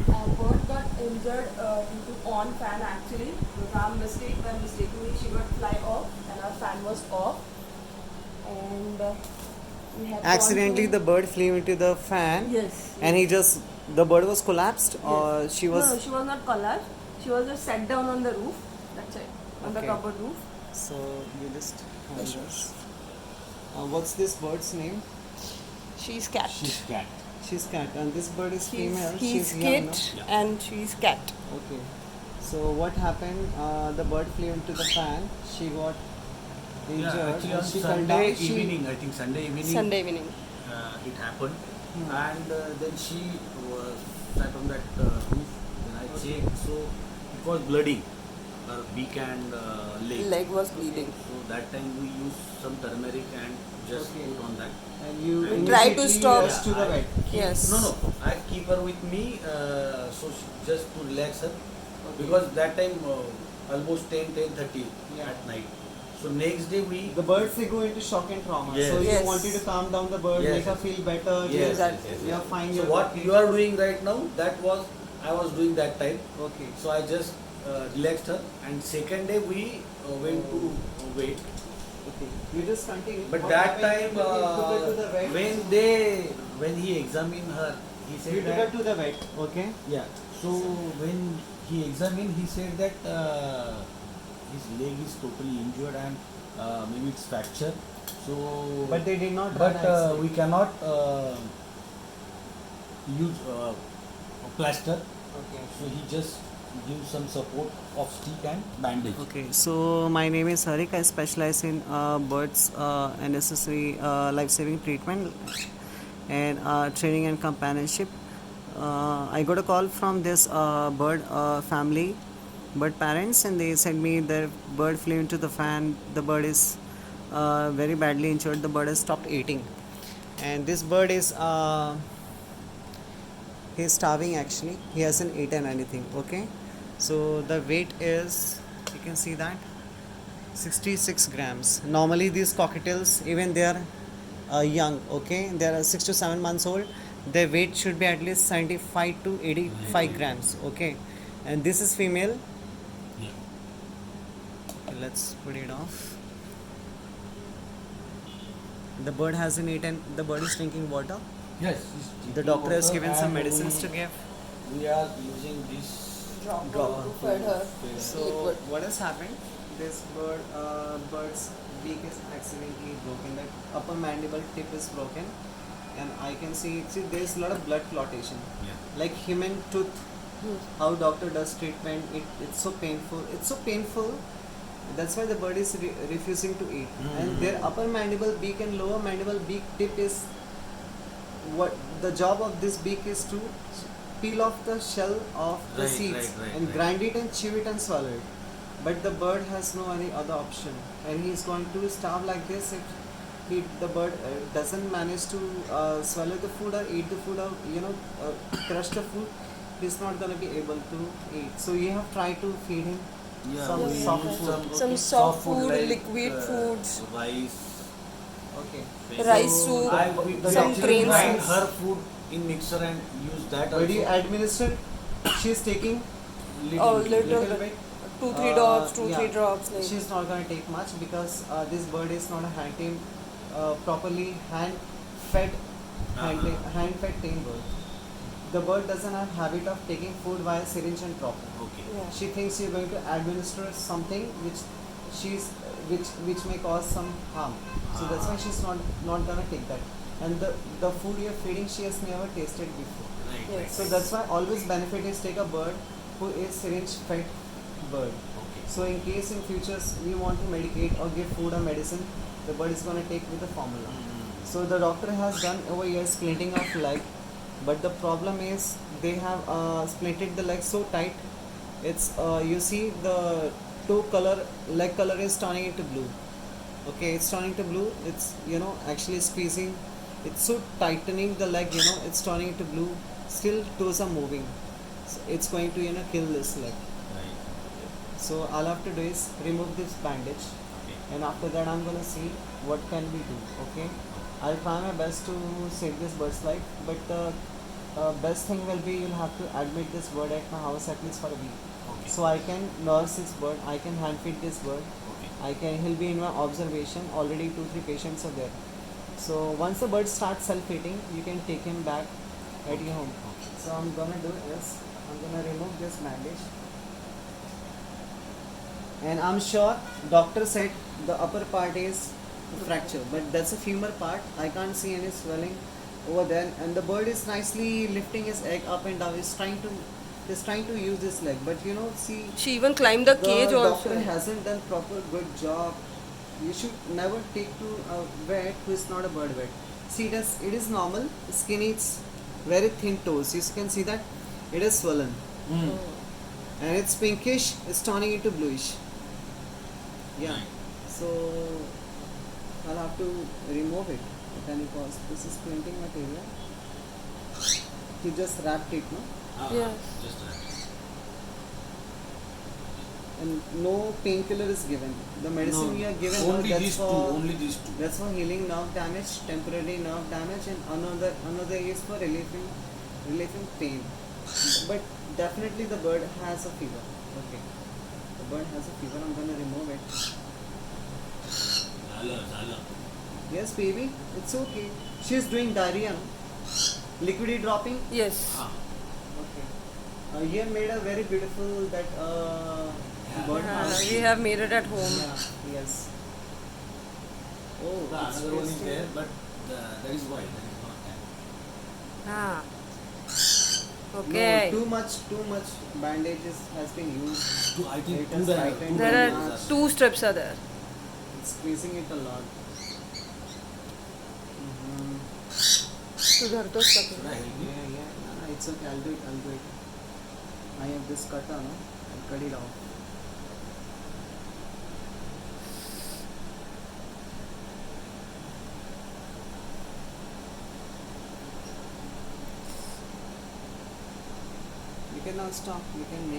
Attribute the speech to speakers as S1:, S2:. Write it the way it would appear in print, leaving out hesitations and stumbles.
S1: Bird got injured due to on fan actually. By mistakenly she got fly off and our fan was off. And we have
S2: Accidentally,
S1: gone to
S2: the bird flew into the fan.
S1: Yes.
S2: And the bird was collapsed, or
S1: Yes.
S2: she was.
S1: No, she was not collapsed. She was just sat down on the roof. That's it. On the
S2: Okay.
S1: cupboard roof.
S2: So you just hold this. What's this bird's name?
S1: She's cat.
S3: She's cat.
S2: She's cat, and this bird is female.
S1: He's
S2: She's young,
S1: kit
S2: no?
S1: and she's cat.
S2: Okay. So what happened? The bird flew into the fan. She got injured.
S3: Yeah, actually on
S2: she fell
S3: Sunday
S2: down.
S3: evening, I think Sunday evening,
S1: Sunday evening.
S3: it happened. And then she was sat on that roof. Then I checked, so it was bleeding, her beak and leg.
S1: Leg was bleeding.
S3: So that time we used some turmeric and just
S2: Okay.
S3: put on that.
S2: And you
S3: And
S1: try to
S2: immediately
S1: stop-
S2: rushed to the
S3: I
S2: vet.
S3: keep-
S1: Yes.
S3: No, I keep her with me, so just to relax her, because that time almost 10:30
S2: Yeah.
S3: at night. So next day we.
S2: The birds, they go into shock and trauma.
S3: Yes.
S2: So you
S1: Yes.
S2: wanted to calm down the bird,
S3: Yes,
S2: make her
S3: yes.
S2: feel better.
S3: Yes,
S1: that-
S3: yes, yes,
S2: You're
S3: yes.
S2: fine.
S3: So
S2: you're
S3: what
S2: okay.
S3: you are doing right now, I was doing that time.
S2: Okay.
S3: So I just relaxed her, and second day we went to wait.
S2: Okay. You just continue.
S3: But
S2: What
S3: that
S2: happened?
S3: time
S2: You took her to the vet.
S3: when he examined her, he said
S2: You took her
S3: that
S2: to the vet. Okay.
S3: yeah. So when he examined, he said that his leg is totally injured and maybe it's fracture. So
S2: But they did not.
S3: but
S2: run X-ray.
S3: we cannot use plaster.
S2: Okay.
S3: So he just gives some support of stick and bandage.
S2: Okay, so my name is Harik. I specialize in birds and necessary life-saving treatment and training and companionship. I got a call from this bird family, bird parents, and they said me their bird flew into the fan. The bird is very badly injured. The bird has stopped eating, and this bird is he's starving actually. He hasn't eaten anything. Okay, so the weight is, you can see that, 66 grams. Normally these cockatiels, even they are young, okay, they are 6 to 7 months old, their weight should be at least 75 to 85 grams. Okay, and this is female.
S3: Yeah.
S2: Okay, let's put it off. The bird hasn't eaten. The bird is drinking water.
S3: Yes.
S2: The doctor has given some medicines to give.
S3: We are using this.
S1: Drop
S2: Drop.
S1: to fed her.
S2: So
S1: Liquid.
S2: what has happened? This bird's beak is accidentally broken. That upper mandible tip is broken, and I can see there's a lot of blood clotting.
S3: Yeah.
S2: Like human tooth, how doctor does treatment. It's so painful. It's so painful. That's why the bird is refusing to eat. And their upper mandible beak and lower mandible beak tip is what the job of this beak is to peel off the shell of the
S3: Right,
S2: seeds
S3: right,
S2: and
S3: right.
S2: grind it and chew it and swallow it. But the bird has no any other option, and he is going to starve like this if the bird doesn't manage to swallow the food or eat the food or crush the food. He's not going to be able to eat. So you have tried to feed him
S3: Yeah,
S2: some
S3: we
S2: soft
S3: use
S2: food.
S1: Some soft food,
S3: like,
S1: liquid foods.
S3: rice.
S2: Okay.
S1: Rice soup,
S3: We
S1: some
S3: actually
S1: grain
S3: grind
S1: soups.
S3: her food in mixer and use that
S2: But you
S3: also.
S2: administer, she's taking
S1: Oh,
S3: bit.
S1: little
S2: bit.
S1: 2-3 drops, 2-3
S2: Yeah.
S1: drops. Like.
S2: She's not going to take much because this bird is not a properly hand-fed, hand-fed tame bird. The bird doesn't have habit of taking food via syringe and drop.
S3: Okay.
S1: Yeah.
S2: She thinks you're going to administer something which may cause some harm. So that's why she's not gonna take that. And the food you're feeding, she has never tasted before.
S3: Right,
S1: Yes.
S3: right.
S2: So that's why always benefit is take a bird who is syringe fed bird.
S3: Okay.
S2: So in case in future you want to medicate or give food or medicine, the bird is gonna take with the formula. So the doctor has done over here splinting of leg, but the problem is they have splinted the leg so tight. It's you see the leg color is turning into blue. Okay, it's turning to blue. It's actually squeezing. It's so tightening the leg. It's turning into blue. Still toes are moving. So it's going to kill this leg.
S3: Right.
S2: So all I have to do is remove this bandage,
S3: Okay.
S2: and after that I'm gonna see what can we do. Okay, I'll try my best to save this bird's life, but best thing will be you'll have to admit this bird at my house at least for a week.
S3: Okay.
S2: So I can nurse this bird, I can hand feed this bird,
S3: Okay.
S2: he'll be in my observation. Already 2-3 patients are there. So once the bird starts self-eating, you can take him back at your home.
S3: Okay.
S2: So I'm gonna do is I'm gonna remove this bandage, and I'm sure doctor said the upper part is fracture, but that's a femur part. I can't see any swelling over there, and the bird is nicely lifting his egg up and down. He's trying to use this leg, but see,
S1: She even climbed the cage
S2: the
S1: also.
S2: doctor hasn't done proper good job. You should never take to a vet who is not a bird vet. See, it is normal. Skin is very thin toes. You can see that it is swollen, and it's pinkish. It's turning into bluish. Yeah.
S3: Right.
S2: So I'll have to remove it at any cost. This is printing material. You just wrapped it, no?
S1: Yes.
S3: Just that.
S2: And no painkiller is given. The medicine we are given now,
S3: Only
S2: that's
S3: these two.
S2: for
S3: Only these two.
S2: that's for healing nerve damage, temporary nerve damage, and another is for relieving pain. But definitely the bird has a fever. Okay, the bird has a fever. I'm gonna remove it.
S3: Zala.
S2: Yes, baby, it's okay. She's doing diarrhea, no? Liquidy dropping.
S1: Yes.
S3: Ah.
S2: Okay. You have made a very beautiful bird house.
S1: We have made it at home.
S2: Yeah. Yes. Oh,
S3: The
S2: it's
S3: another one is
S2: tasty.
S3: there, but that is white. That is not that.
S1: Ah.
S2: No,
S1: Okay.
S2: too much bandages has been used.
S3: Two, I think
S2: It
S3: two
S2: has
S3: there.
S2: tightened
S1: There
S2: very
S1: are
S2: much.
S1: 2 strips are there.
S2: It's squeezing it a lot.
S1: तू धरतोस का
S3: Should
S1: तू?
S3: I help you?
S2: Yeah. No, it's okay. I'll do it. I have this cutter, no? I'll cut it off. You can now stop. You can make